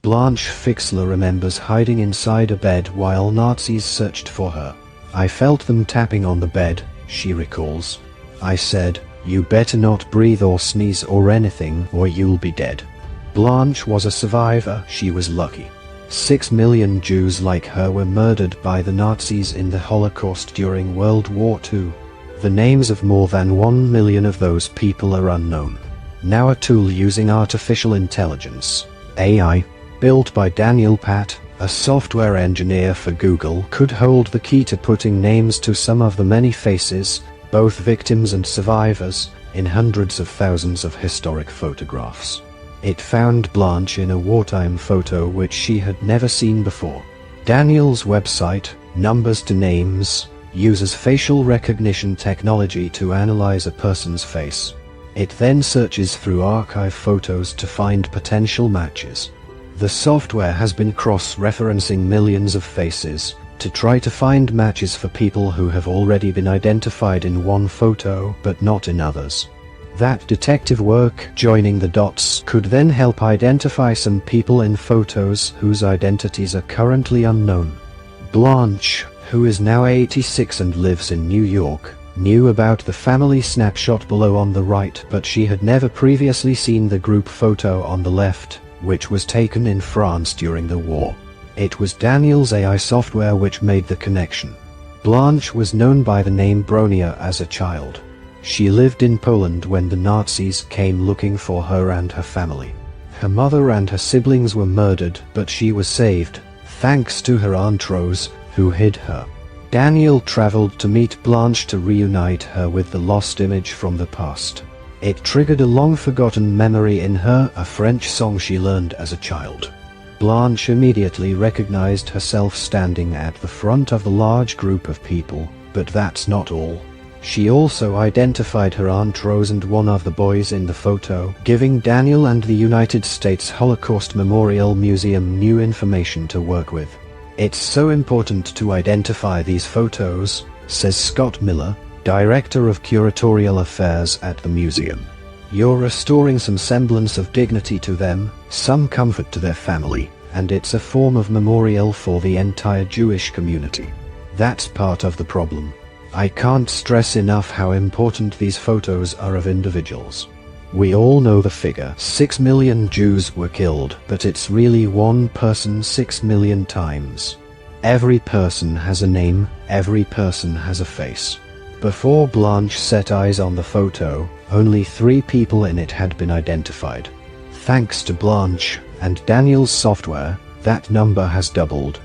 Blanche Fixler remembers hiding inside a bed while Nazis searched for her. "I felt them tapping on the bed," she recalls. "I said, 'You better not breathe or sneeze or anything or you'll be dead.'" Blanche was a survivor. She was lucky. 6 million Jews like her were murdered by the Nazis in the Holocaust during World War II. The names of more than 1 million of those people are unknown. Now a tool using artificial intelligence, AI, built by Daniel Patt, a software engineer for Google, could hold the key to putting names to some of the many faces, both victims and survivors, in hundreds of thousands of historic photographs. It found Blanche in a wartime photo which she had never seen before. Daniel's website, Numbers to Names, uses facial recognition technology to analyze a person's face. It then searches through archive photos to find potential matches. The software has been cross-referencing millions of faces to try to find matches for people who have already been identified in one photo but not in others. That detective work, joining the dots, could then help identify some people in photos whose identities are currently unknown. Blanche, who is now 86 and lives in New York, knew about the family snapshot below on the right, but she had never previously seen the group photo on the left, which was taken in France during the war. It was Daniel's AI software which made the connection. Blanche was known by the name Bronia as a child. She lived in Poland when the Nazis came looking for her and her family. Her mother and her siblings were murdered, but she was saved, thanks to her Aunt Rose, who hid her. Daniel traveled to meet Blanche to reunite her with the lost image from the past. It triggered a long-forgotten memory in her, a French song she learned as a child. Blanche immediately recognized herself standing at the front of the large group of people, but that's not all. She also identified her Aunt Rose and one of the boys in the photo, giving Daniel and the United States Holocaust Memorial Museum new information to work with. "It's so important to identify these photos," says Scott Miller, Director of Curatorial Affairs at the museum. "You're restoring some semblance of dignity to them, some comfort to their family, and it's a form of memorial for the entire Jewish community. That's part of the problem. I can't stress enough how important these photos are of individuals. We all know the figure, 6 million Jews were killed, but it's really one person 6 million times. Every person has a name, every person has a face." Before Blanche set eyes on the photo, only 3 people in it had been identified. Thanks to Blanche and Daniel's software, that number has doubled.